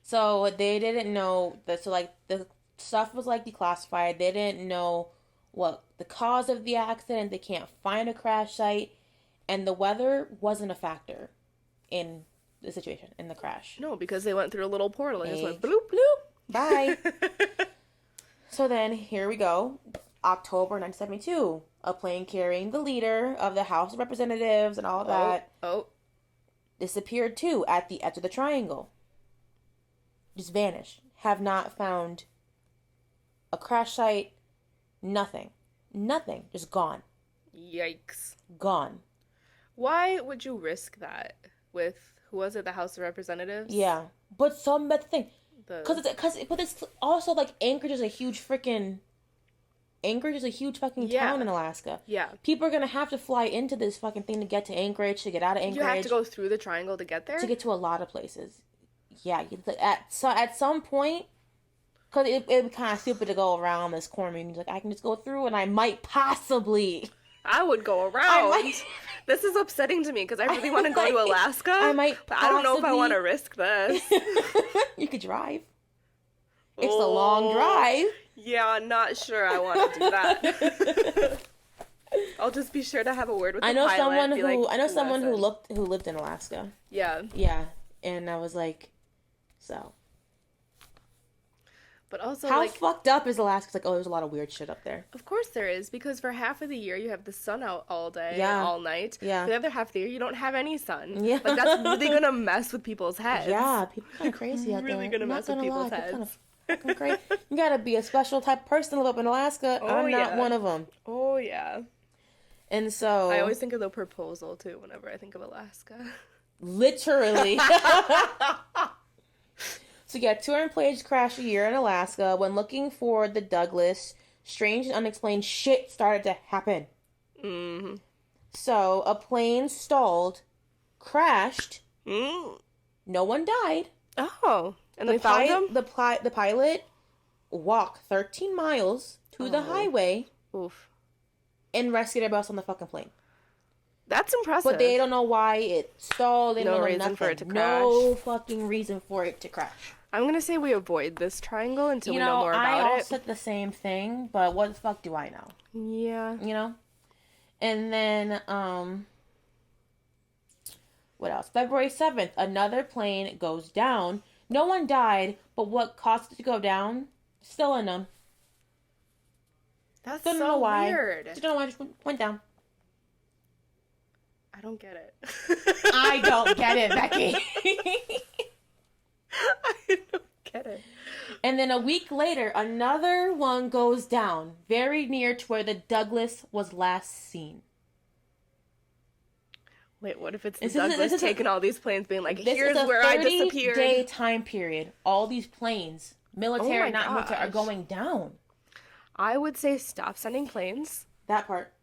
So they didn't know that. So like the stuff was like declassified. They didn't know what the cause of the accident. They can't find a crash site, and the weather wasn't a factor in the situation in the crash. No, because they went through a little portal and just went bloop bloop. Bye. So then here we go. October 1972. A plane carrying the leader of the House of Representatives and all that disappeared too at the edge of the triangle. Just vanished. Have not found a crash site. Nothing. Just gone. Yikes. Gone. Why would you risk that with, who was it, the House of Representatives? Yeah. But that's the thing. But it's also like Anchorage is a huge fucking town in Alaska. Yeah. People are going to have to fly into this fucking thing to get to Anchorage, to get out of Anchorage. You have to go through the triangle to get there? To get to a lot of places. Yeah. At some point, because it'd be kind of stupid to go around this corner. And like, I can just go through and I might possibly... I would go around. This is upsetting to me because I really want to go to Alaska. But I don't know if I want to risk this. You could drive. It's a long drive. Yeah, not sure I want to do that. I'll just be sure to have a word with the pilot. I know someone who lived in Alaska. Yeah. Yeah, and I was like, so. But also, How like, fucked up is Alaska? It's like, oh, there's a lot of weird shit up there. of course there is, because for half of the year you have the sun out all day and Yeah. all night. Yeah. For the other half of the year you don't have any sun. Yeah. Like, that's really gonna mess with people's heads. Yeah, people are kind of crazy out there. Really gonna I'm not mess with gonna people's lie, people kind heads. of fucking crazy. You gotta be a special type of person to live up in Alaska. Oh, I'm not yeah. one of them. Oh, yeah. And so... I always think of the proposal, too, whenever I think of Alaska. Literally. So yeah, 200 planes crash a year in Alaska. When looking for the Douglas, strange and unexplained shit started to happen. Mm-hmm. So a plane stalled, crashed. Mm. No one died. Oh, and they found him? The pilot walked 13 miles to the highway Oof. and rescued everybody else on the fucking plane. That's impressive. But they don't know why it stalled. They No don't know reason nothing. for it to No crash. fucking reason for it to crash. I'm gonna say we avoid this triangle until we know more I about also it. said the same thing, but what the fuck do I know? Yeah. You know? And then, what else? February 7th, another plane goes down. No one died, but what caused it to go down? Still unknown. That's Don't so know why. weird. Just don't know why it just went down. I don't get it. I don't get it, Becky. I don't get it. And then a week later, another one goes down, very near to where the Douglas was last seen. Wait, what if it's the This is- Douglas this is a- taking all these planes being like, This here's is a where I disappeared? 30-day time period. All these planes, military, Oh my not military, are gosh. going down. I would say stop sending planes. That part.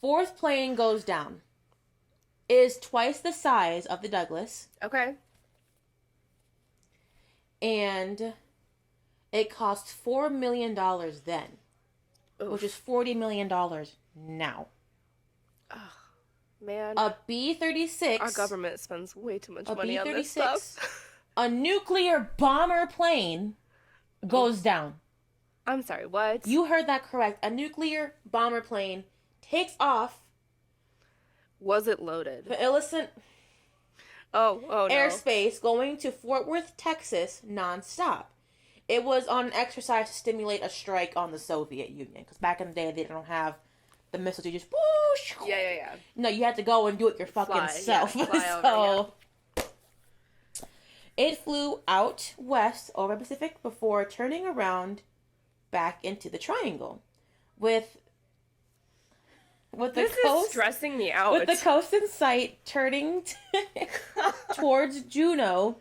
Fourth plane goes down. It is twice the size of the Douglas, Okay. and it cost $4 million then, Oof. which is $40 million now. Man, A B-36, our government spends way too much a money on this B-36, stuff. a nuclear bomber plane goes down. I'm sorry, what? You heard that correct. A nuclear bomber plane takes off Was it loaded? the illicit Oh no. airspace going to Fort Worth, Texas, nonstop. It was on an exercise to stimulate a strike on the Soviet Union. Because back in the day, they don't have the missiles. You just whoosh. Yeah. No, you had to go and do it your fucking Fly, self. yeah, fly over, It flew out west over the Pacific before turning around back into the triangle. With the This coast is stressing me out. with the coast in sight, turning towards Juneau,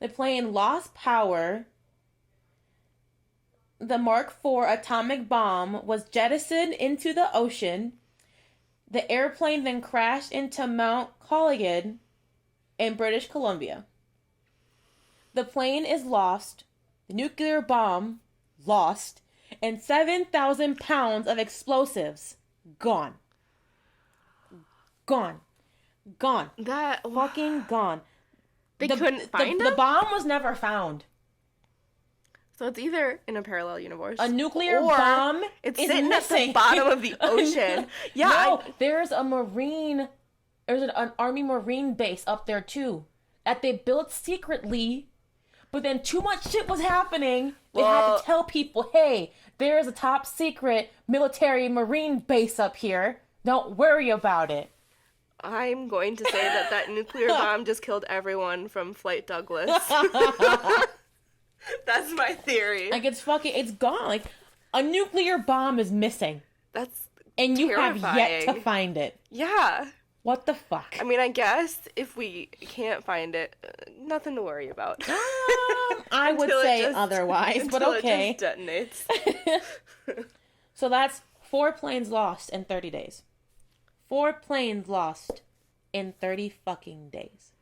the plane lost power. The Mark IV atomic bomb was jettisoned into the ocean. The airplane then crashed into Mount Colligan in British Columbia. The plane is lost, the nuclear bomb lost, and 7,000 pounds of explosives gone. Gone. That Fucking gone. they couldn't find the him? bomb was never found. So it's either in a parallel universe. A nuclear or bomb it's is sitting missing. at the bottom of the ocean. Yeah. No, there's an Army Marine base up there too that they built secretly, but then too much shit was happening. They had Well- to tell people, hey, there's a top secret military Marine base up here. Don't worry about it. I'm going to say that nuclear bomb just killed everyone from Flight Douglas. That's my theory. Like it's gone. Like a nuclear bomb is missing. That's And you have yet to terrifying. find it. Yeah. What the fuck? I mean, I guess if we can't find it, nothing to worry about. I would Until it say just- otherwise, but until it okay. just detonates. So that's 4 planes lost in 30 days. 4 planes lost in 30 fucking days.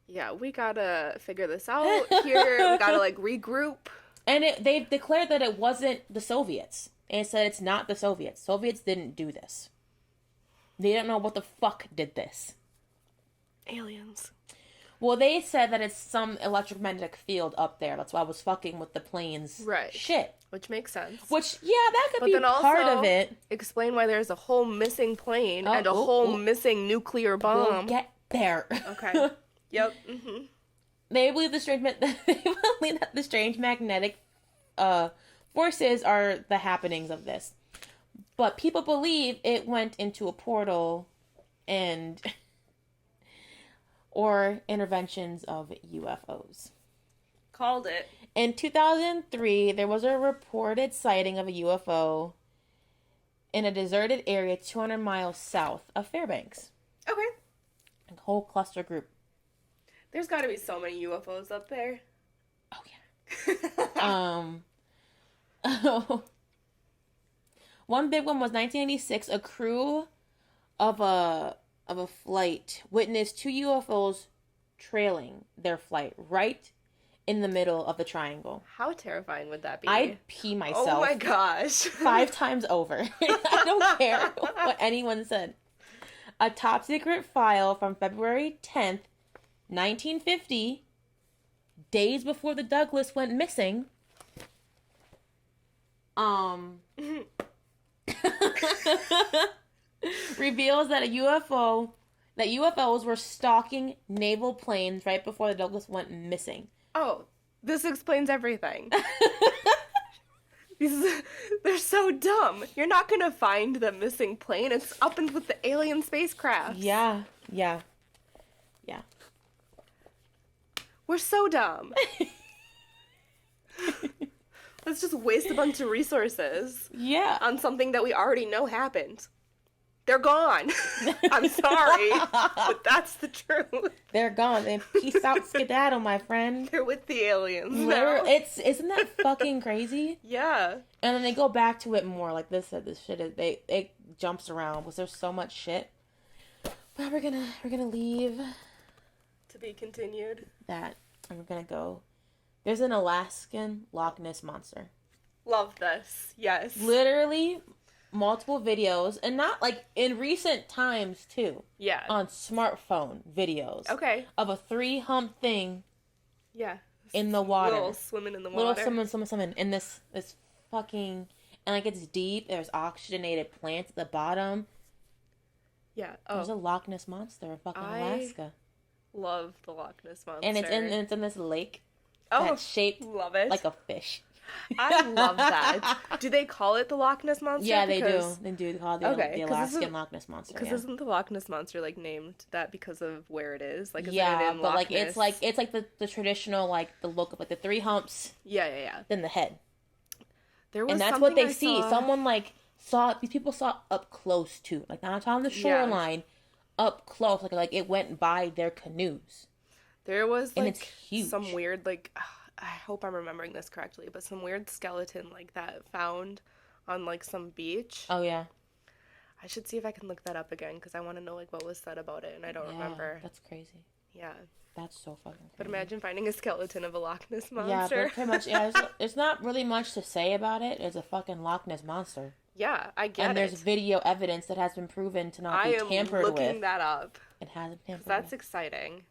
Yeah, we gotta figure this out here. We gotta regroup. And they've declared that it wasn't the Soviets. And it said it's not the Soviets. Soviets didn't do this. They don't know what the fuck did this. Aliens. Well, they said that it's some electromagnetic field up there. That's why I was fucking with the planes. Right. Shit. Which makes sense. Which, yeah, that could But be then also, part of it. explain why there's a whole missing plane and a oh, whole oh. missing nuclear We'll bomb. get there. Okay. Yep. Mm-hmm. They believe that the strange magnetic forces are the happenings of this. But people believe it went into a portal and or interventions of UFOs. Called it. In 2003, there was a reported sighting of a UFO in a deserted area 200 miles south of Fairbanks. Okay. A whole cluster group. There's got to be so many UFOs up there. Oh, yeah. One big one was 1986. A crew of a flight witnessed two UFOs trailing their flight right in the middle of the triangle. How terrifying would that be? I'd pee myself. Oh my gosh. 5 times over. I don't care what anyone said. A top secret file from February 10th, 1950, days before the Douglas went missing, reveals that UFOs were stalking naval planes right before the Douglas went missing. Oh, this explains everything. They're so dumb. You're not gonna find the missing plane. It's up and with the alien spacecraft. Yeah. We're so dumb. Let's just waste a bunch of resources. Yeah. On something that we already know happened. They're gone. I'm sorry, but that's the truth. They're gone. And peace out, skedaddle, my friend. They're with the aliens now. Isn't that fucking crazy? Yeah. And then they go back to it more. Like this shit is it jumps around because there's so much shit. But we're gonna leave To be continued. that, and we're gonna go. There's an Alaskan Loch Ness monster. Love this. Yes. Literally multiple videos, and not like in recent times too. Yeah. On smartphone videos. Okay. Of a 3-hump thing. Yeah. In the water. Little swimming in the water. Little swimming. In this fucking, and like it's deep. There's oxygenated plants at the bottom. Yeah. Oh. There's a Loch Ness monster in fucking Alaska. Love the Loch Ness monster. And it's in this lake. Oh, that's shaped love it. like a fish. I love that. Do they call it the Loch Ness monster? Yeah, they do. They do call it the Alaskan Loch Ness monster. Because isn't the Loch Ness monster like named that because of where it is? Like, is yeah, it in but Loch like Ness? it's like the traditional like the look of like the 3 humps. Yeah. Then the head. There was and that's what they see. Someone like saw these people saw up close too, like not on the shoreline, up close, like it went by their canoes. There was like and it's huge. Some weird like I hope I'm remembering this correctly, but some weird skeleton like that found on like some beach. Oh yeah. I should see if I can look that up again because I want to know like what was said about it, and I don't remember. That's crazy. Yeah. That's so fucking crazy. But imagine finding a skeleton of a Loch Ness monster. Yeah, but pretty much. Yeah, there's not really much to say about it. It's a fucking Loch Ness monster. Yeah, I get it. And there's video evidence that has been proven to not be tampered with. I am looking that up. It hasn't tampered with. That's exciting.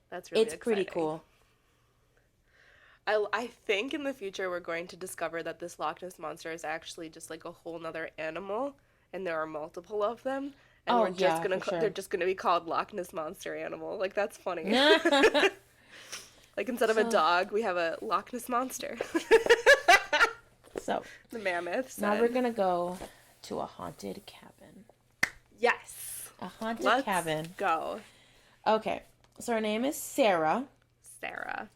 That's really exciting. It's pretty cool. I think in the future we're going to discover that this Loch Ness monster is actually just like a whole nother animal, and there are multiple of them. And they're just gonna be called Loch Ness monster animal. Like, that's funny. Like, instead of a dog, we have a Loch Ness monster. So the mammoths. Now we're gonna go to a haunted cabin. Yes. A haunted cabin. Let's go. Okay. So her name is Sarah. Sarah.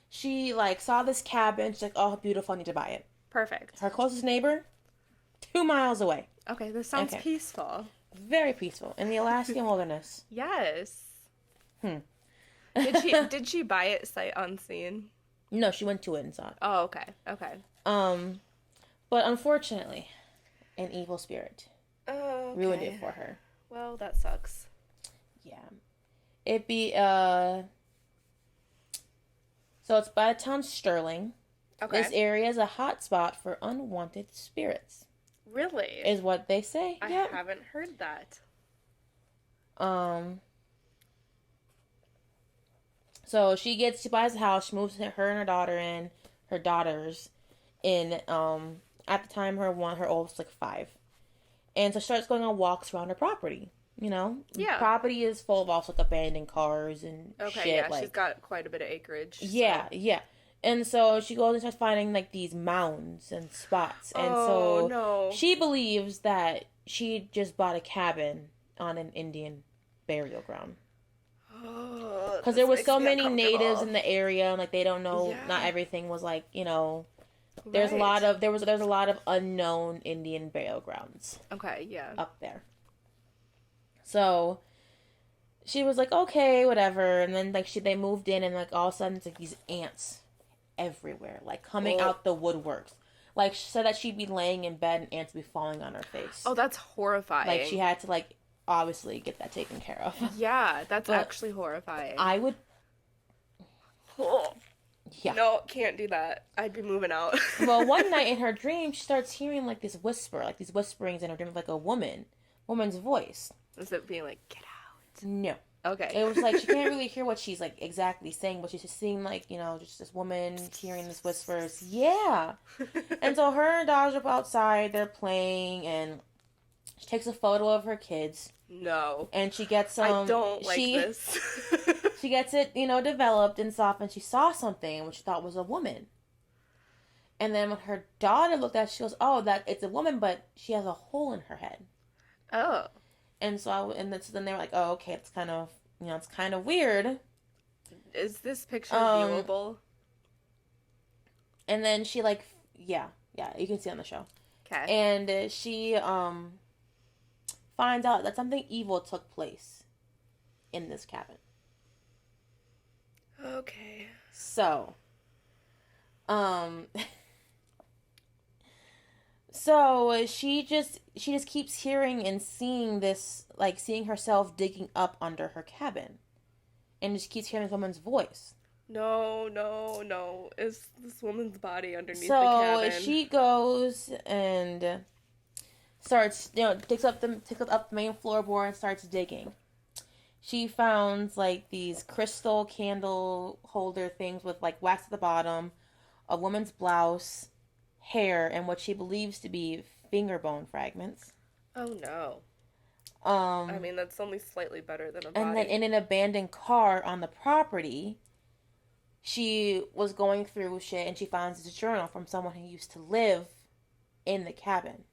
She like saw this cabin. She's like, "Oh, beautiful! I need to buy it." Perfect. Her closest neighbor, 2 miles away. Okay, this sounds peaceful. Very peaceful in the Alaskan wilderness. Yes. Did Did she buy it sight unseen? No, she went to it and saw it. Oh, okay. Okay. But unfortunately, an evil spirit ruined it for her. Well, that sucks. Yeah. It'd be so it's by the town Sterling. Okay. This area is a hot spot for unwanted spirits. Really? Is what they say. I haven't heard that. So she buys a house, she moves her and her daughters in, at the time her oldest like 5. And so she starts going on walks around her property. You know? Yeah. Property is full of also like abandoned cars and shit. Yeah, like, she's got quite a bit of acreage. Yeah, so. yeah. And so she goes and starts finding like these mounds and spots. And Oh, so no. she believes that she just bought a cabin on an Indian burial ground. Oh, Because there this was makes so me many natives uncomfortable. in the area, and like they don't know, not Yeah, everything was like, right. there's a lot of unknown Indian burial grounds Okay, yeah. up there. So she was like, okay, whatever. And then like they moved in, and like all of a sudden it's like these ants everywhere, like coming Oh, out the woodworks. Like she said that she'd be laying in bed and ants would be falling on her face. oh, that's Like she horrifying. had to like obviously get that taken care of. Yeah, that's But actually horrifying. I would, Oh, yeah. no, can't do that. I'd be moving out. Well, one night in her dream, she starts hearing like this whisper, like these whisperings in her dream, like a woman's voice. Is it being like, get out? No, Okay. it was like she can't really hear what she's like exactly saying, but she's just seeing like just this woman hearing these whispers. Yeah, and so her and Dodge are outside, they're playing, and she takes a photo of her kids, No. and she gets I don't like she this. she gets it developed and stuff, and she saw something which she thought was a woman. And then when her daughter looked at it, she goes, "Oh, that it's a woman, but she has a hole in her head." Oh. And so, then they were like, "Oh, okay, it's kind of, it's kind of weird." Is this picture Um, viewable? and then she like, yeah, you can see it on the show. Okay. And she finds out that something evil took place in this cabin. Okay. So, um, so she just keeps hearing and seeing this, like seeing herself digging up under her cabin, and just keeps hearing this woman's voice. No, no, no. Is this woman's body underneath the So cabin? she goes and starts, takes up the main floorboard and starts digging. She found like these crystal candle holder things with like wax at the bottom, a woman's blouse, hair, and what she believes to be finger bone fragments. Oh no. I Um, mean, that's only slightly better than a and then body. in an abandoned car on the property, she was going through shit and she finds this journal from someone who used to live in the cabin.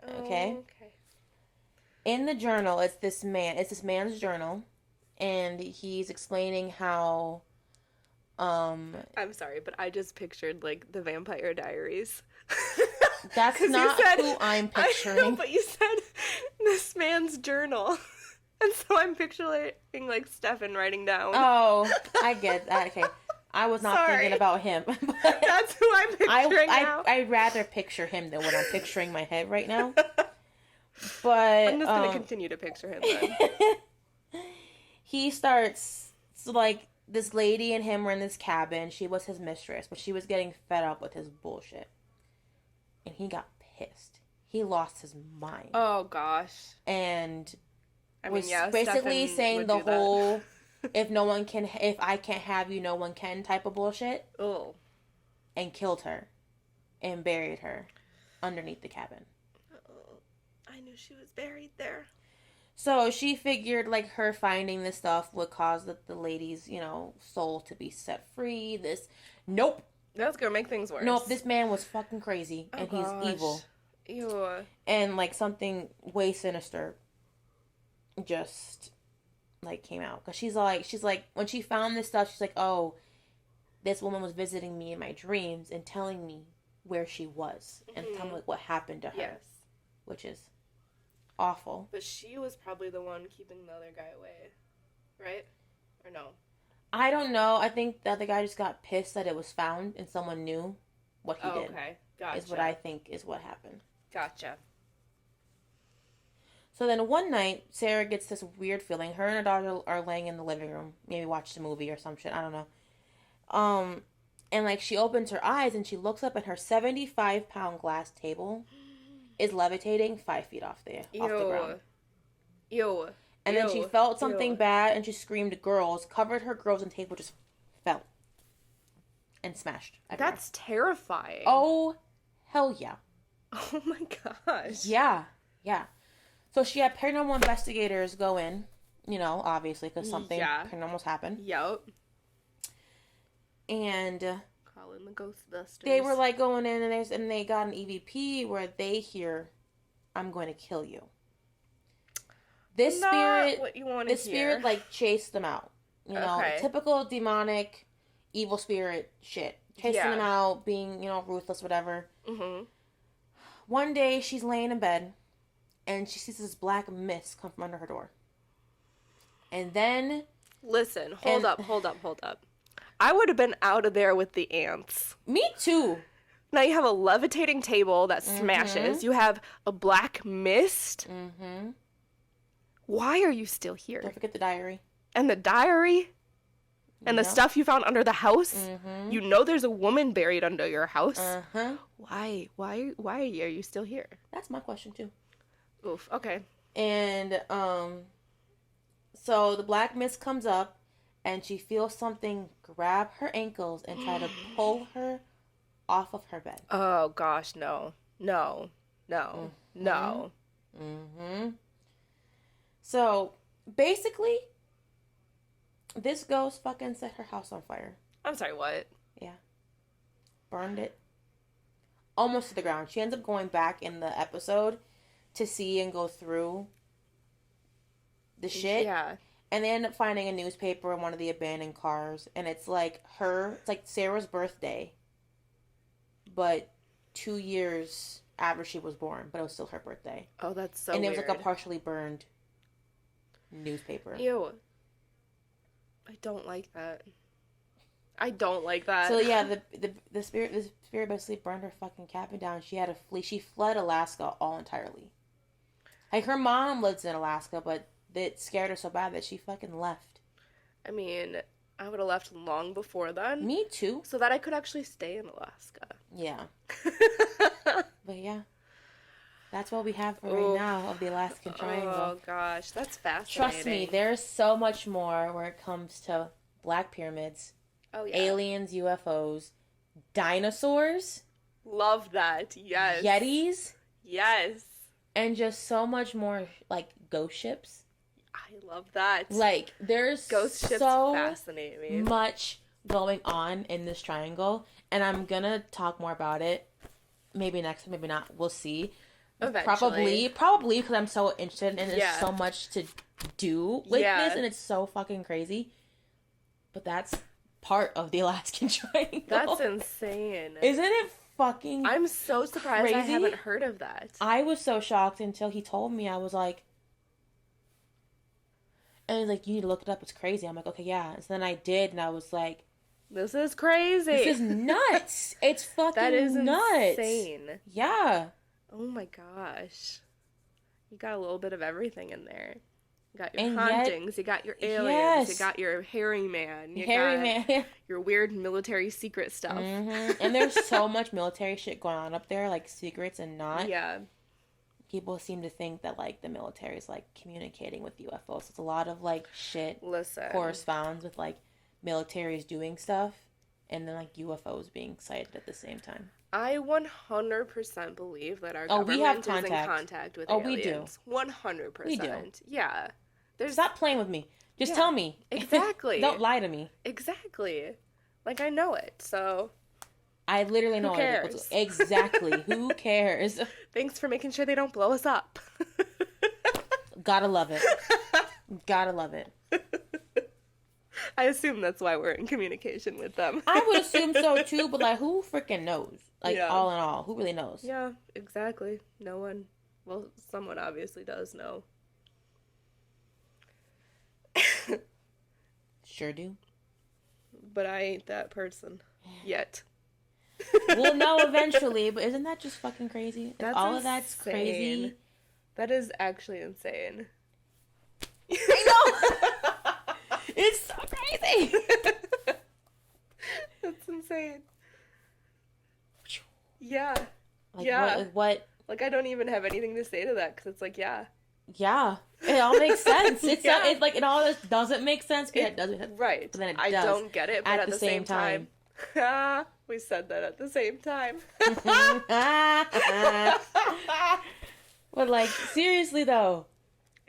Okay? Oh, okay. In the journal, it's this man's journal, and he's explaining how um I'm sorry, but I just pictured like the Vampire Diaries. that's Because you not said, who I'm I know, picturing. but you said this man's journal. And so I'm picturing like Stefan writing down. Oh, I get that. Okay. I was not Sorry. thinking about him. That's who I'm picturing now. I'd rather picture him than what I'm picturing in my head right now. But I'm just gonna continue to picture him then. he starts, so like this lady and him were in this cabin. She was his mistress, but she was getting fed up with his bullshit. And he got pissed. He lost his mind. Oh gosh. And I mean, was yeah, basically Stefan saying would the do that. whole if I can't have you, no one can type of bullshit, Oh. and killed her and buried her underneath the cabin. Oh, I knew she was buried there. So she figured like her finding this stuff would cause the lady's, soul to be set free. Nope. That's gonna make things worse. Nope, this man was fucking crazy, Oh and gosh. he's evil. Ew. And like something way sinister just like came out, because she's like when she found this stuff, she's like, oh, this woman was visiting me in my dreams and telling me where she was and telling me like what happened to her. Yes. Which is awful. But she was probably the one keeping the other guy away, right? Or no? I don't know. I think the other guy just got pissed that it was found and someone knew what he did. Okay. Gotcha. Is what I think is what happened. Gotcha. So then one night, Sarah gets this weird feeling. Her and her daughter are laying in the living room, maybe watched a movie or some shit. I don't know. And like she opens her eyes and she looks up, and her 75-pound glass table is levitating 5 feet off the ground. Ew. And then she felt something bad, and she screamed, "Girls!" Covered her girls, and table just fell and smashed everywhere. That's terrifying. Oh, hell yeah. Oh my gosh. Yeah. So she had paranormal investigators go in, obviously, because something paranormal's happened. Yup. And calling the Ghostbusters. They were like going in and they got an EVP where they hear, "I'm going to kill you." This Not spirit, what you want to this hear. spirit like chased them out. You know, Okay. typical demonic, evil spirit shit. Chasing them out, being, ruthless, whatever. Mm-hmm. One day she's laying in bed and she sees this black mist come from under her door. And then... Listen, hold up. I would have been out of there with the ants. Me too. Now you have a levitating table that smashes. You have a black mist. Mm-hmm. Why are you still here? Don't forget the diary. And the diary? And the stuff you found under the house? Mm-hmm. You know there's a woman buried under your house. Uh-huh. Why are you still here? That's my question too. Oof, okay. And so the black mist comes up and she feels something grab her ankles and try to pull her off of her bed. Oh gosh, no. No. Mm-hmm. So basically, this ghost fucking set her house on fire. I'm sorry, what? Yeah. Burned it. Almost to the ground. She ends up going back in the episode to see and go through the shit. Yeah. And they end up finding a newspaper in one of the abandoned cars. And it's like Sarah's birthday. But 2 years after she was born. But it was still her birthday. Oh, that's so and weird. it was like a partially burned newspaper. Ew. I don't like that. So yeah, the spirit basically burned her fucking cabin down. She had to flee. She fled Alaska all entirely. Like her mom lives in Alaska, but it scared her so bad that she fucking left. I mean, I would have left long before then. Me too. So that I could actually stay in Alaska. Yeah. But yeah. That's what we have for right now of the Alaskan Triangle. Oh gosh, that's fascinating. Trust me, there's so much more where it comes to black pyramids, aliens, UFOs, dinosaurs. Love that. Yes. Yetis. Yes. And just so much more, like, ghost ships. I love that. Like, there's ghost ships so fascinate me. much going on in this triangle. And I'm gonna talk more about it. Maybe next time, maybe not. We'll see. Eventually. Probably because I'm so interested and there's Yeah. so much to do with this and it's so fucking crazy. But that's part of the Alaskan Triangle. That's insane. Isn't it fucking I'm so surprised I crazy? haven't heard of that. I was so shocked until he told me. I was like, and he's like, you need to look it up. It's crazy. I'm like, okay, yeah. And so then I did, and I was like, This is crazy. this is nuts. It's fucking That is nuts. insane. Yeah. Oh my gosh. You got a little bit of everything in there. You got your And hauntings, you got your aliens, Yes. you got your hairy man, you Hairy got man. your weird military secret stuff. Mm-hmm. And there's so much military shit going on up there, like secrets and not. Yeah. People seem to think that, like, the military is, like, communicating with UFOs. It's a lot of, like, shit Listen. corresponds with, like, militaries doing stuff and then, like, UFOs being sighted at the same time. I 100% believe that our Oh, government we have is in contact. contact with Oh, we do. aliens. 100%. We do. Yeah. There's Stop playing with me. Just Yeah, tell me. exactly. Don't lie to me. Exactly. Like, I know it, so I literally know Who cares? Exactly. Who cares? thanks for making sure they don't blow us up. Gotta love it. Gotta love it. I assume that's why we're in communication with them. I would assume so too, but like, who freaking knows? Like, Yeah. all in all, who really knows? Yeah, exactly. No one. Well, someone obviously does know. Sure do. But I ain't that person. Yet. We'll know eventually, but isn't that just fucking crazy? That's All of that's crazy. insane. That is actually insane. I know! It's so crazy! That's insane. Yeah. Like, Yeah. what? Like, I don't even have anything to say to that, because it's like, yeah. Yeah. It all makes sense. It's Yeah. it's like, it all just doesn't make sense, but it doesn't. Right. But then it I does don't get it, but at the same time. We said that at the same time. But like, seriously though,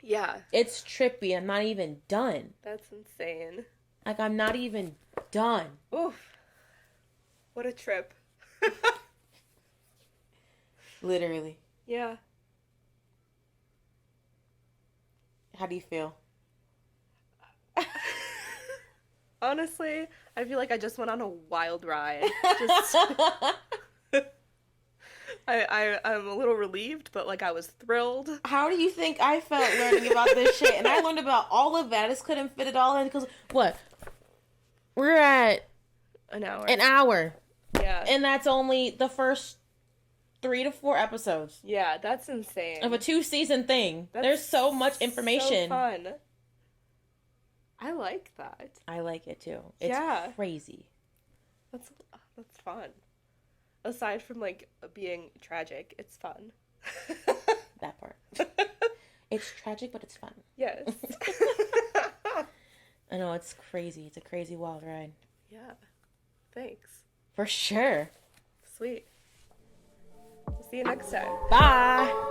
Yeah. it's trippy. I'm not even done. That's insane. Like, I'm not even done. Oof. What a trip. Literally. Yeah. How do you feel? Honestly, I feel like I just went on a wild ride. Just I'm a little relieved, but like I was thrilled. How do you think I felt learning about this shit? And I learned about all of that. I just couldn't fit it all in because what? We're at An hour. an hour. Yeah. And that's only the first 3 to 4 episodes Yeah, that's insane. of a 2-season thing. There's so much information. So fun. I like that. I like it too. It's crazy. That's fun. Aside from like being tragic, it's fun. That part. It's tragic, but it's fun. Yes. I know, it's crazy. It's a crazy wild ride. Yeah. Thanks. For sure. Sweet. See you next time. Bye.